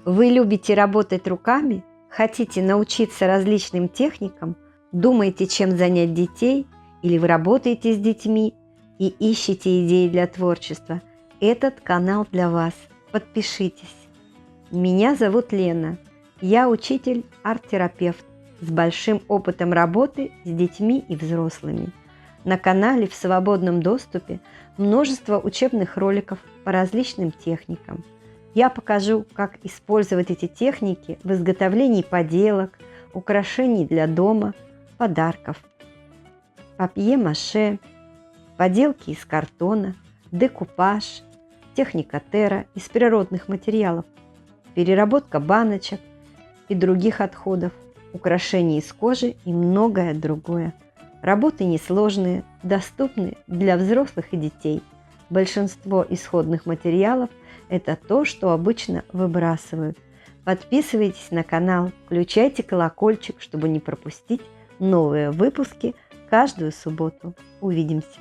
Вы любите работать руками? Хотите научиться различным техникам? Думаете, чем занять детей? Или вы работаете с детьми и ищете идеи для творчества? Этот канал для вас. Подпишитесь. Меня зовут Лена. Я учитель-арт-терапевт с большим опытом работы с детьми и взрослыми. На канале в свободном доступе множество учебных роликов по различным техникам. Я покажу, как использовать эти техники в изготовлении поделок, украшений для дома, подарков. Папье-маше, поделки из картона, декупаж, техника терра из природных материалов, переработка баночек и других отходов, украшения из кожи и многое другое. Работы несложные, доступны для взрослых и детей. Большинство исходных материалов – это то, что обычно выбрасывают. Подписывайтесь на канал, включайте колокольчик, чтобы не пропустить новые выпуски каждую субботу. Увидимся!